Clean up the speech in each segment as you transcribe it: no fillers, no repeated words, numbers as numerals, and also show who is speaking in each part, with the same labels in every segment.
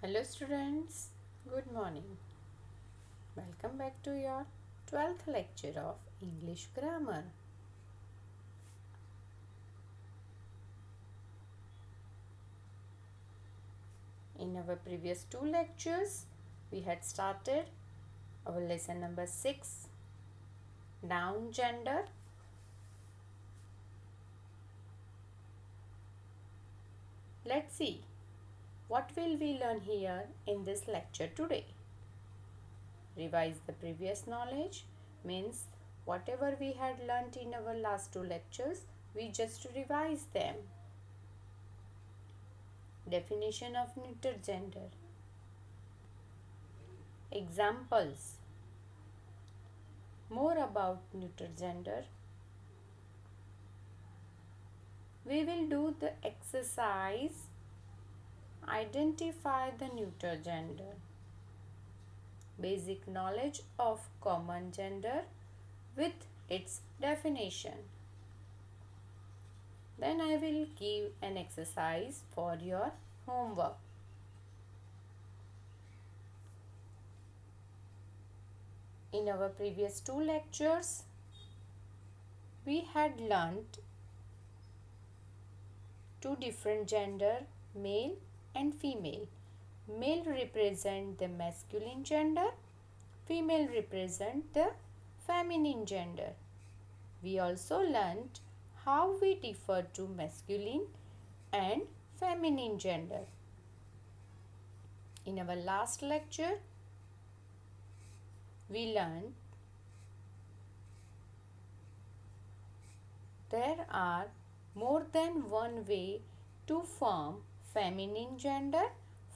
Speaker 1: Hello students, good morning. Welcome back to your 12th lecture of English grammar. In our previous two lectures, we had started our lesson number 6, noun gender. Let's see what will we learn here in this lecture today. Revise the previous knowledge means whatever we had learnt in our last two lectures, we just revise them. Definition of neuter gender. Examples. More about neuter gender. We will do the exercise Identify the neuter gender. Basic knowledge of common gender with its definition. Then I will give an exercise for your homework. In our previous two lectures, we had learnt two different gender, male and female. Male represent the masculine gender, female represent the feminine gender. We also learnt how we differ to masculine and feminine gender. In our last lecture, we learned there are more than one way to form feminine gender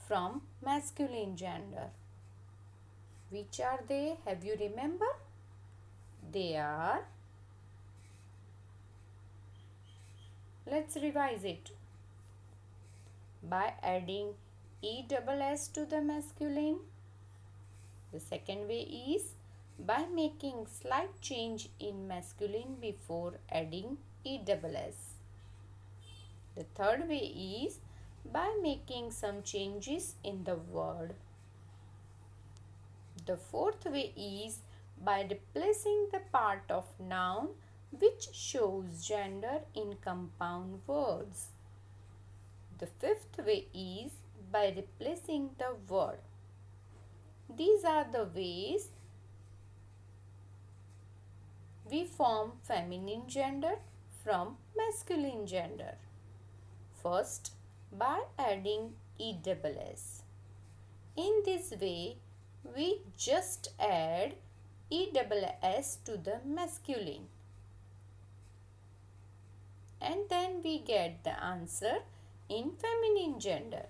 Speaker 1: from masculine gender. Which are they? Have you remember? They are, let's revise it. By adding ESS to the masculine. The second way is by making slight change in masculine before adding ESS. The third way is by making some changes in the word. The fourth way is by replacing the part of noun which shows gender in compound words. The fifth way is by replacing the word. These are the ways we form feminine gender from masculine gender. First, by adding ESS. In this way, we just add ESS to the masculine. And then we get the answer in feminine gender.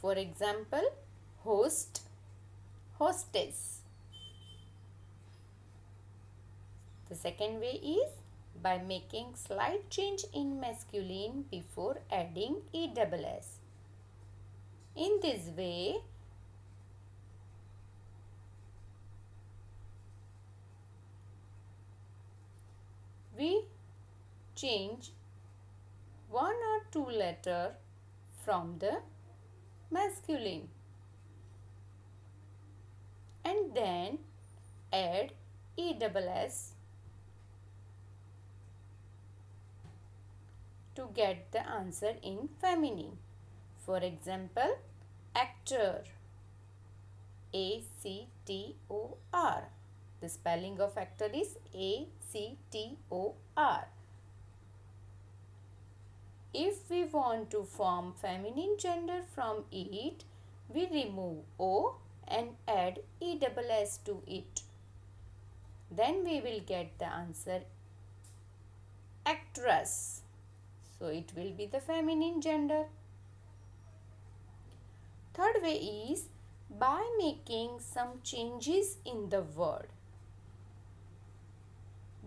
Speaker 1: For example, host, hostess. The second way is by making slight change in masculine before adding ESS. In this way, we change one or two letter from the masculine and then add ESS to get the answer in feminine. For example, actor, ACTOR. The spelling of actor is ACTOR. If we want to form feminine gender from it, we remove O and add ESS to it. Then we will get the answer actress. So it will be the feminine gender. Third way is by making some changes in the word.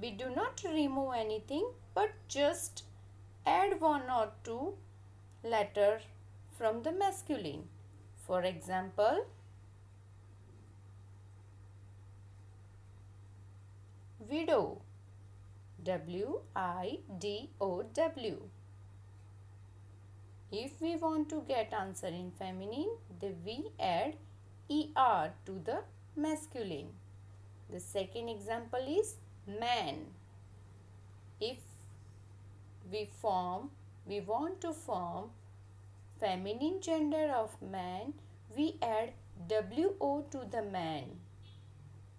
Speaker 1: We do not remove anything but just add one or two letters from the masculine. For example, widow, WIDOW. If we want to get answer in feminine, then we add er to the masculine. The second example is man. If we want to form feminine gender of man, we add wo to the man.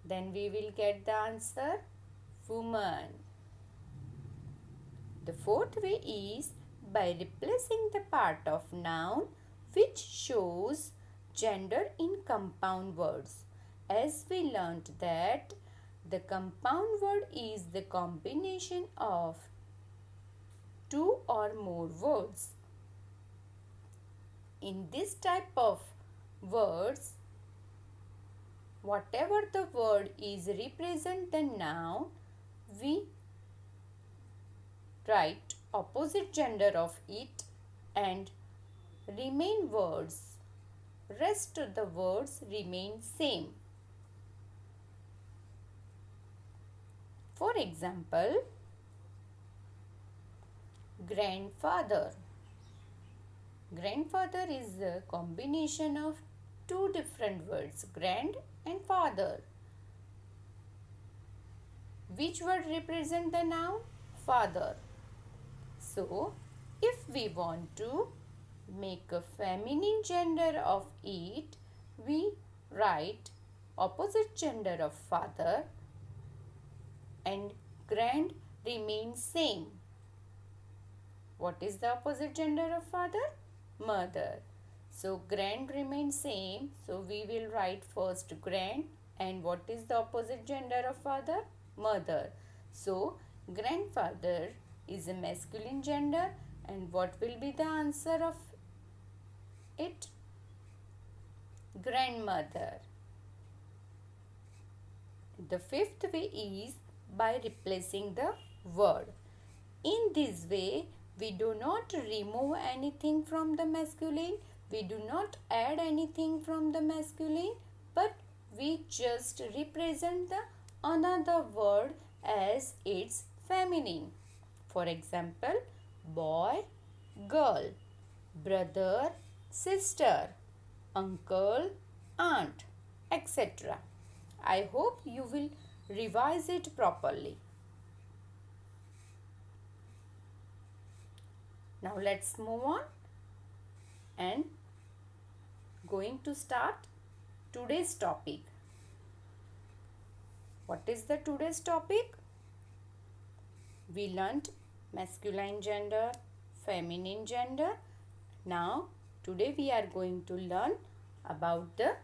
Speaker 1: Then we will get the answer woman. The fourth way is by replacing the part of noun which shows gender in compound words. As we learnt that the compound word is the combination of two or more words. In this type of words, whatever the word is represent the noun, we write opposite gender of it and remain words. Rest of the words remain same. For example, grandfather. Grandfather is a combination of two different words, grand and father. Which word represent the noun? Father. So, if we want to make a feminine gender of it, we write opposite gender of father and grand remains same. What is the opposite gender of father? Mother. So grand remains same. So we will write first grand, and what is the opposite gender of father? Mother. So grandfather is a masculine gender, and what will be the answer of it? Grandmother. The fifth way is by replacing the word. In this way, we do not remove anything from the masculine, we do not add anything from the masculine, but we just represent the another word as its feminine. For example, boy, girl, brother, sister, uncle, aunt, etc. I hope you will revise it properly. Now let's move on and going to start today's topic. What is the today's topic? We learnt masculine gender, feminine gender. Now today we are going to learn about the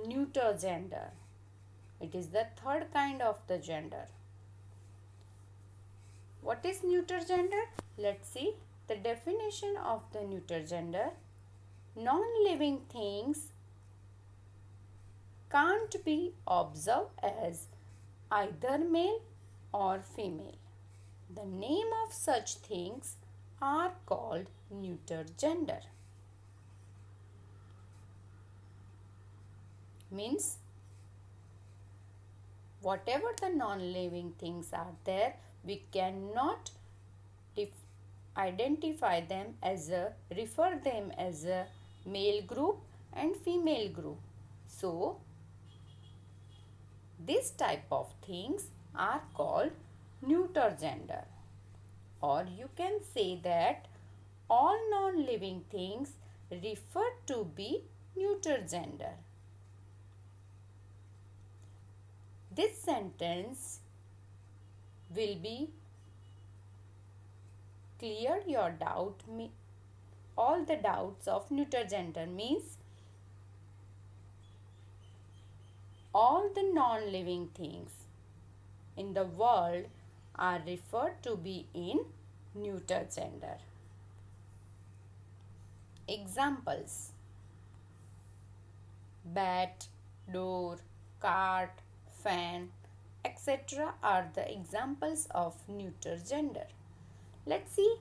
Speaker 1: neuter gender. It is the third kind of the gender. What is neuter gender? Let's see the definition of the neuter gender. Non-living things can't be observed as either male or female. The name of such things are called neuter gender. Means whatever the non-living things are there, we cannot identify them refer them as a male group and female group. So, this type of things are called neuter gender. Or you can say that all non-living things refer to be neuter gender. This sentence will be clear your doubt, all the doubts of neuter gender means all the non-living things in the world are referred to be in neuter gender. Examples: bat, door, cart, fan, etc. are the examples of neuter gender. Let's see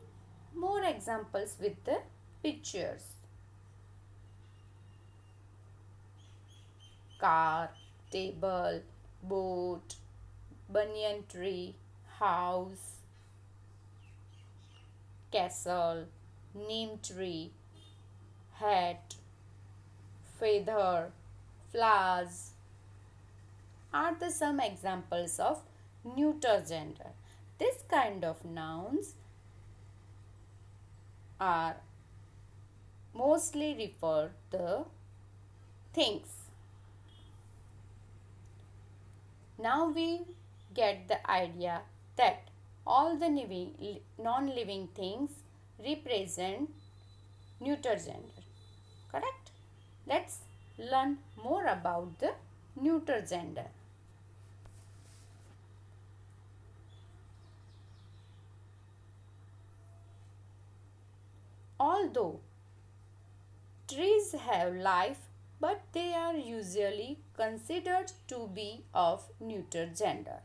Speaker 1: more examples with the pictures. Car, table, boat, banyan tree, house, castle, neem tree, hat, feather, flowers are the some examples of neuter gender. This kind of nouns are mostly refer the things. Now we get the idea that all the non-living things represent neuter gender. Correct? Let's learn more about the neuter gender. Although trees have life, but they are usually considered to be of neuter gender.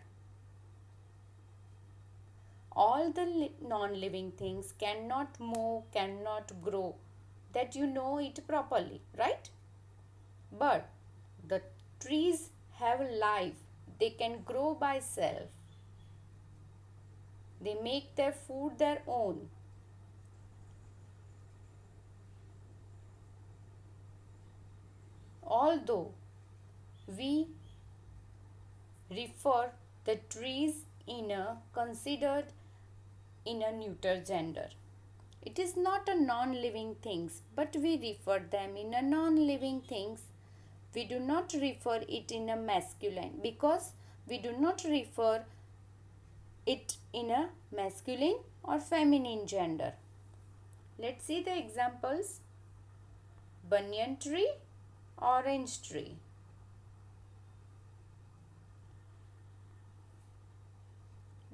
Speaker 1: All the non-living things cannot move, cannot grow. That you know it properly, right? But the trees have life. They can grow by self. They make their food their own. Although we refer the trees considered in a neuter gender. It is not a non-living things, but we refer them in a non-living things. We do not refer it in a masculine because we do not refer it in a masculine or feminine gender. Let's see the examples. Banyan tree, orange tree.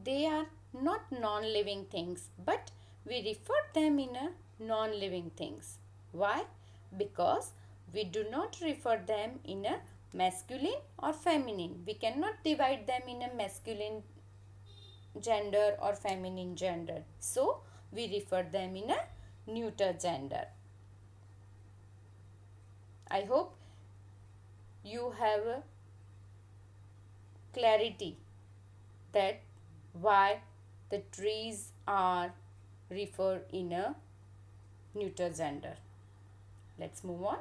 Speaker 1: They are not non-living things, but we refer them in a non-living things. Why? Because we do not refer them in a masculine or feminine. We cannot divide them in a masculine gender or feminine gender. So, we refer them in a neuter gender. I hope you have a clarity that why the trees are referred in a neuter gender. Let's move on.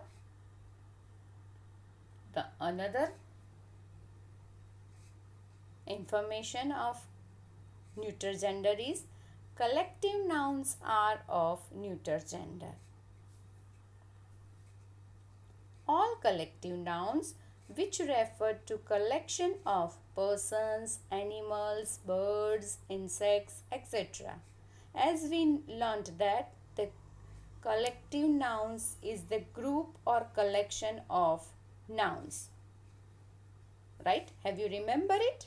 Speaker 1: The another information of neuter gender is collective nouns are of neuter gender. All collective nouns which refer to collection of persons, animals, birds, insects, etc. As we learnt that the collective nouns is the group or collection of nouns. Right? Have you remember it?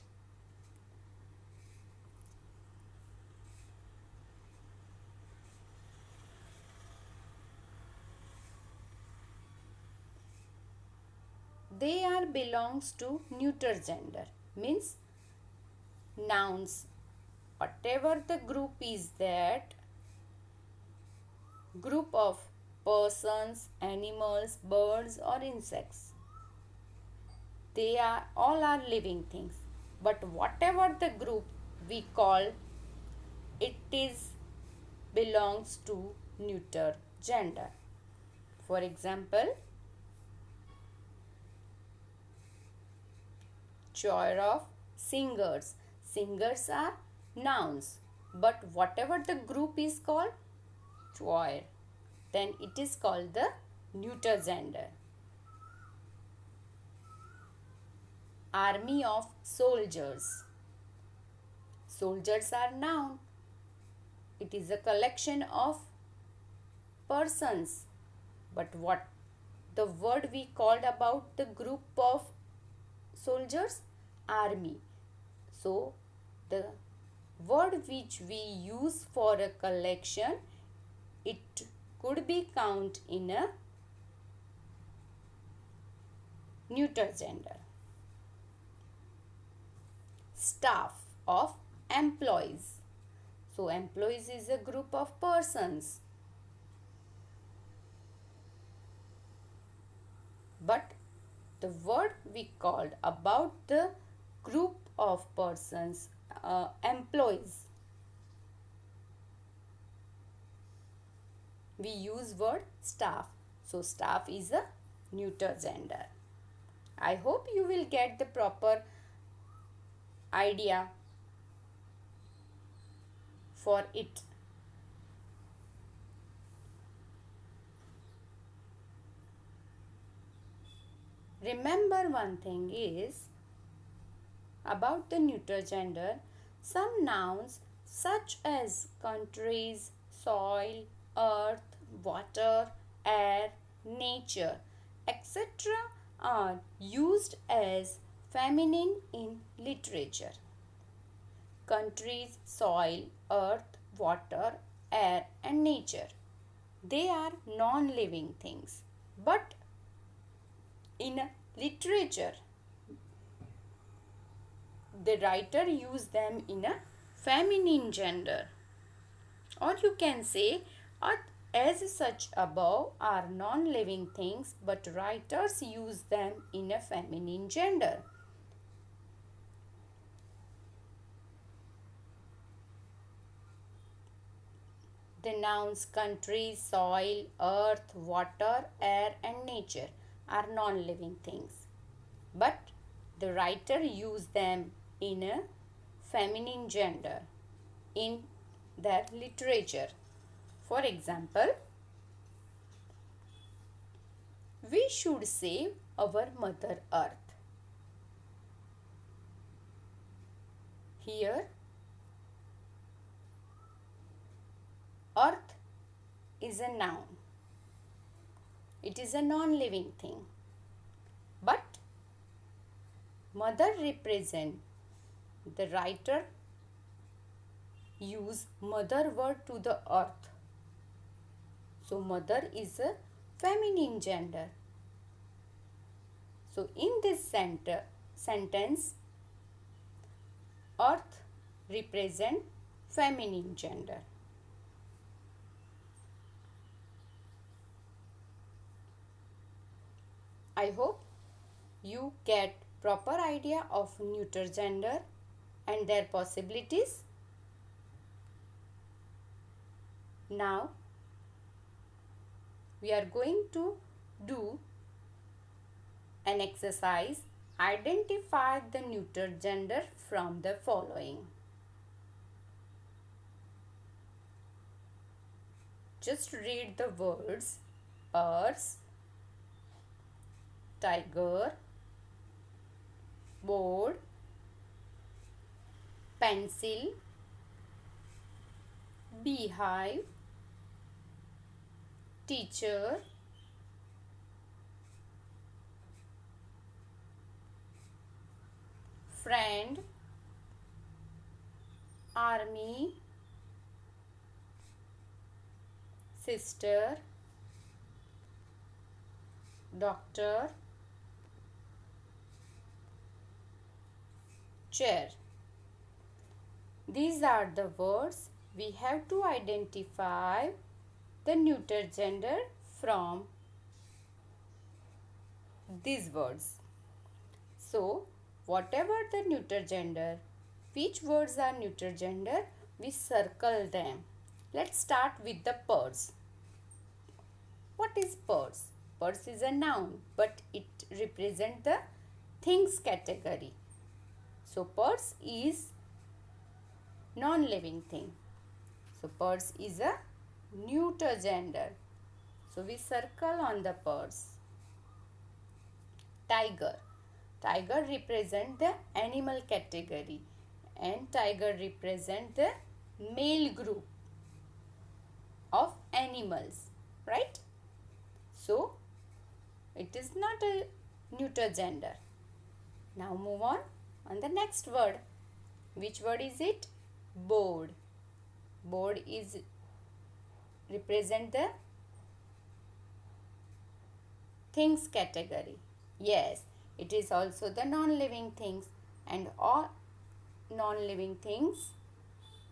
Speaker 1: They are belongs to neuter gender, means nouns, whatever the group is, that group of persons, animals, birds or insects, they are all are living things, but whatever the group we call, it is belongs to neuter gender. For example, choir of singers. Singers are nouns, but whatever the group is called choir, then it is called the neuter gender. Army of soldiers. Soldiers are noun. It is a collection of persons, but what the word we called about the group of soldiers? Army. So the word which we use for a collection, it could be count in a neuter gender. Staff of employees. So employees is a group of persons, but the word we called about the group of persons, employees, we use word staff. So staff is a neuter gender. I hope you will get the proper idea for it. Remember one thing is about the neuter gender, some nouns such as countries, soil, earth, water, air, nature, etc. are used as feminine in literature. Countries, soil, earth, water, air and nature. They are non-living things. But in literature, the writer used them in a feminine gender. Or you can say, as such above are non-living things, but writers use them in a feminine gender. The nouns country, soil, earth, water, air and nature are non-living things. But the writer used them in a feminine gender in their literature. For example, we should save our Mother Earth. Here, earth is a noun. It is a non-living thing. But mother represent, the writer use mother word to the earth. So mother is a feminine gender. So in this sentence, earth represent feminine gender. I hope you get proper idea of neuter gender and their possibilities. Now we are going to do an exercise. Identify the neuter gender from the following. Just read the words: purse, tiger, board, pencil, beehive, teacher, friend, army, sister, doctor, chair. These are the words we have to identify the neuter gender from these words. So, whatever the neuter gender, which words are neuter gender, we circle them. Let's start with the purse. What is purse? Purse is a noun, but it represents the things category. So, purse is non-living thing. So, purse is a neuter gender. So, we circle on the purse. Tiger. Tiger represent the animal category and tiger represent the male group of animals, right? So, it is not a neuter gender. Now move on the next word. Which word is it? Board. Board is represent the things category. Yes, it is also the non-living things, and all non-living things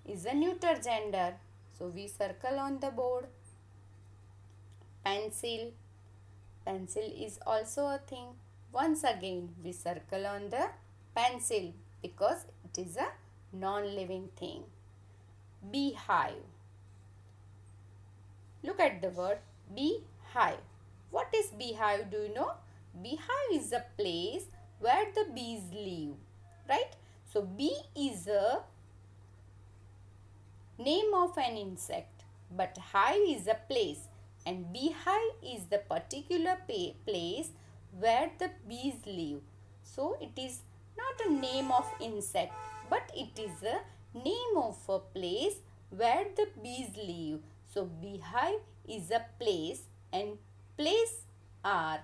Speaker 1: is a neuter gender. So we circle on the board. Pencil. Pencil is also a thing. Once again we circle on the pencil because it is a non-living thing. Beehive. Look at the word beehive. What is beehive? Do you know? Beehive is a place where the bees live, right? So bee is a name of an insect, but hive is a place, and beehive is the particular place where the bees live. So it is not a name of insect, but it is a name of a place where the bees live. So beehive is a place, and place are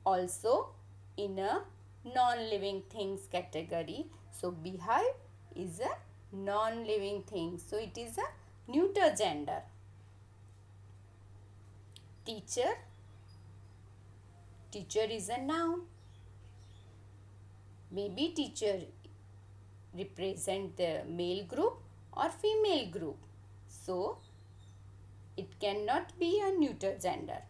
Speaker 1: also in a non-living things category. So beehive is a non-living thing. So it is a neuter gender. Teacher. Teacher is a noun. Maybe teacher represent the male group or female group. So it cannot be a neuter gender.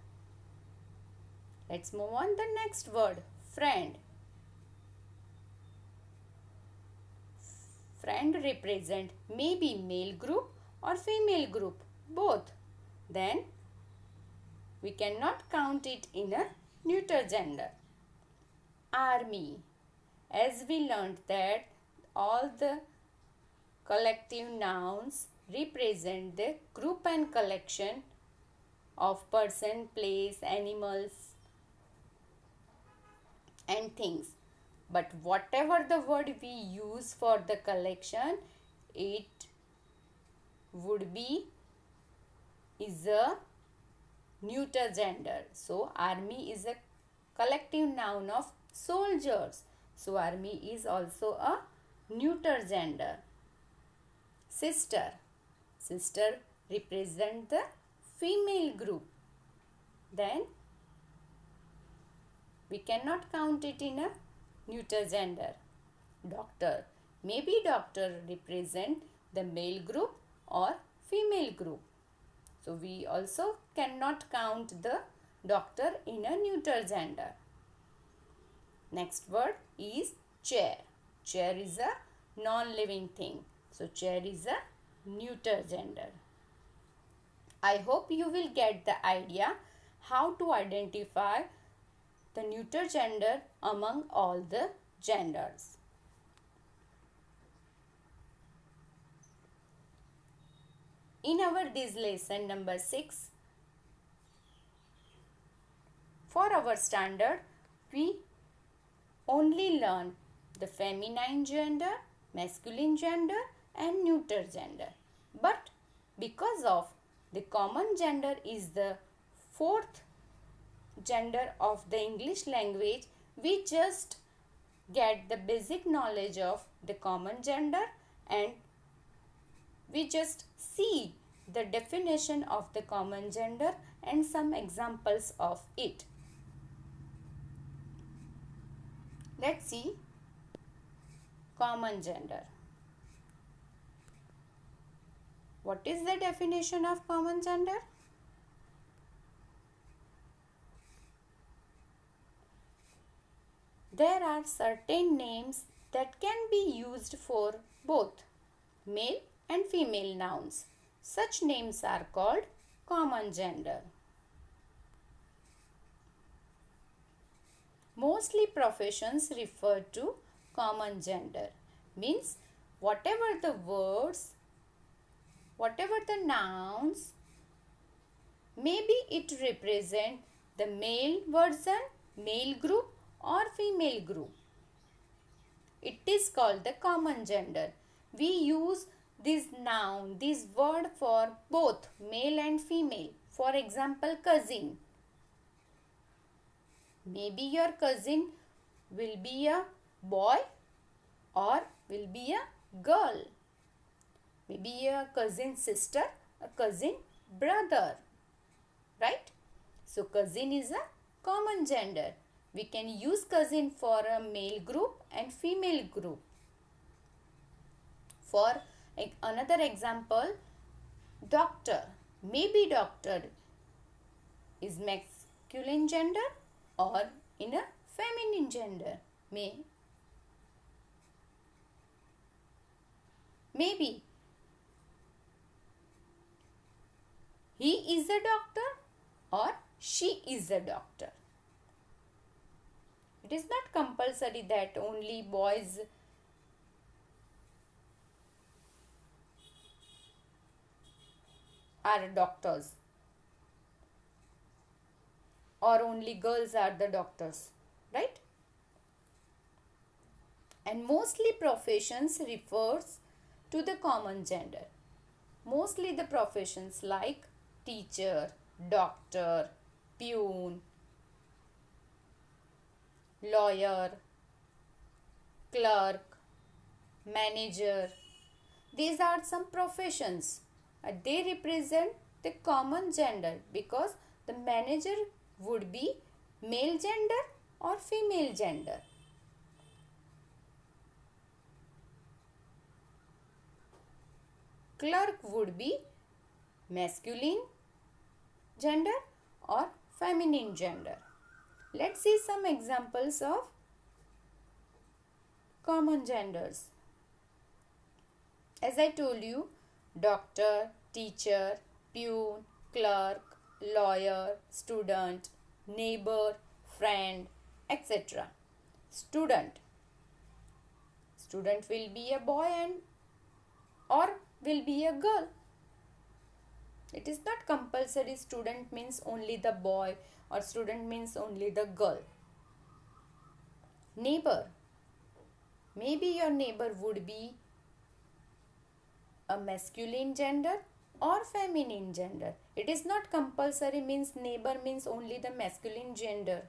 Speaker 1: Let's move on the next word. Friend. Friend represent maybe male group or female group, both. Then we cannot count it in a neuter gender. Army. As we learned that all the collective nouns represent the group and collection of person, place, animals and things. But whatever the word we use for the collection, it would be is a neuter gender. So army is a collective noun of soldiers. So army is also a neuter gender. Sister. Sister represent the female group. Then we cannot count it in a neuter gender. Doctor. Maybe doctor represent the male group or female group. So we also cannot count the doctor in a neuter gender. Next word is chair. Chair is a non-living thing. So chair is a neuter gender. I hope you will get the idea how to identify the neuter gender among all the genders. In our this lesson number 6, for our standard, we only learn the feminine gender, masculine gender and neuter gender. But because of the common gender is the fourth gender of the English language, we just get the basic knowledge of the common gender and we just see the definition of the common gender and some examples of it. Let's see common gender. What is the definition of common gender? There are certain names that can be used for both male and female nouns. Such names are called common gender. Mostly professions refer to common gender. Means whatever the words, whatever the nouns, maybe it represent the male version, male group or female group. It is called the common gender. We use this noun, this word for both male and female. For example, cousin. Maybe your cousin will be a boy or will be a girl. Maybe a cousin sister, a cousin brother. Right? So cousin is a common gender. We can use cousin for a male group and female group. For another example, doctor. Maybe doctor is masculine gender or in a feminine gender. Maybe he is a doctor or she is a doctor. It is not compulsory that only boys are doctors or only girls are the doctors, right? And mostly professions refers to the common gender. Mostly the professions like teacher, doctor, peon, lawyer, clerk, manager. These are some professions. They represent the common gender because the manager would be male gender or female gender. Clerk would be masculine gender or feminine gender. Let's see some examples of common genders. As I told you, doctor, teacher, peon, clerk, lawyer, student, neighbor, friend, etc. Student. Student will be a boy and or will be a girl. It is not compulsory student means only the boy or student means only the girl. Neighbor. Maybe your neighbor would be a masculine gender or feminine gender. It is not compulsory means neighbor means only the masculine gender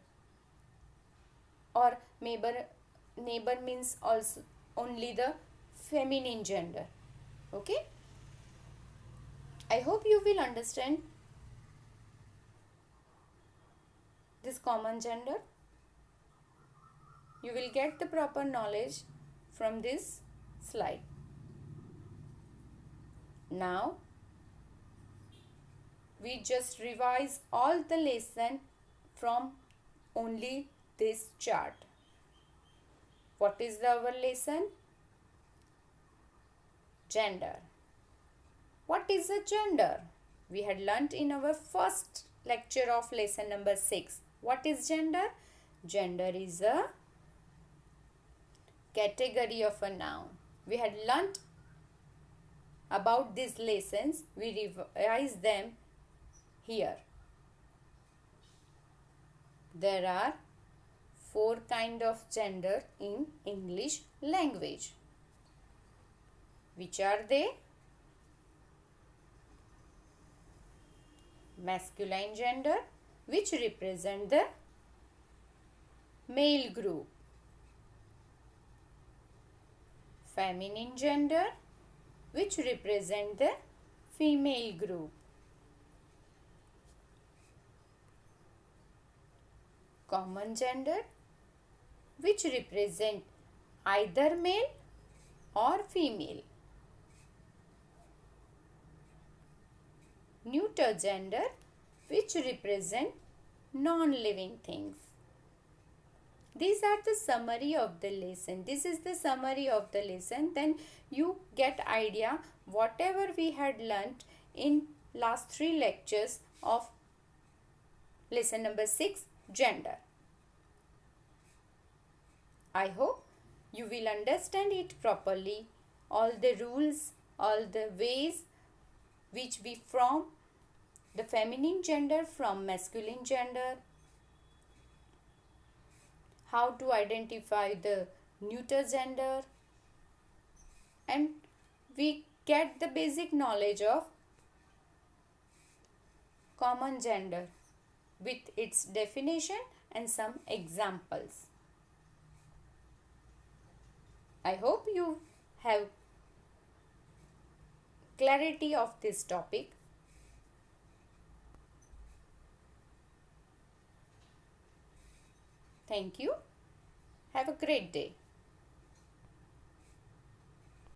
Speaker 1: or neighbor means also only the feminine gender. Okay, I hope you will understand this common gender. You will get the proper knowledge from this slide. Now we just revise all the lesson from only this chart. What is our lesson? Gender. What is a gender? We had learnt in our first lecture of lesson number 6. What is gender? Gender is a category of a noun. We had learnt about these lessons. We revise them here. There are 4 kinds of gender in English language. Which are they? Masculine gender, which represent the male group. Feminine gender, which represent the female group. Common gender, which represent either male or female. Neuter gender, which represent non-living things. These are the summary of the lesson. This is the summary of the lesson. Then you get idea whatever we had learnt in last 3 lectures of lesson number 6, gender. I hope you will understand it properly. All the rules, all the ways which we form the feminine gender from masculine gender, how to identify the neuter gender, and we get the basic knowledge of common gender with its definition and some examples. I hope you have clarity of this topic. Thank you. Have a great day.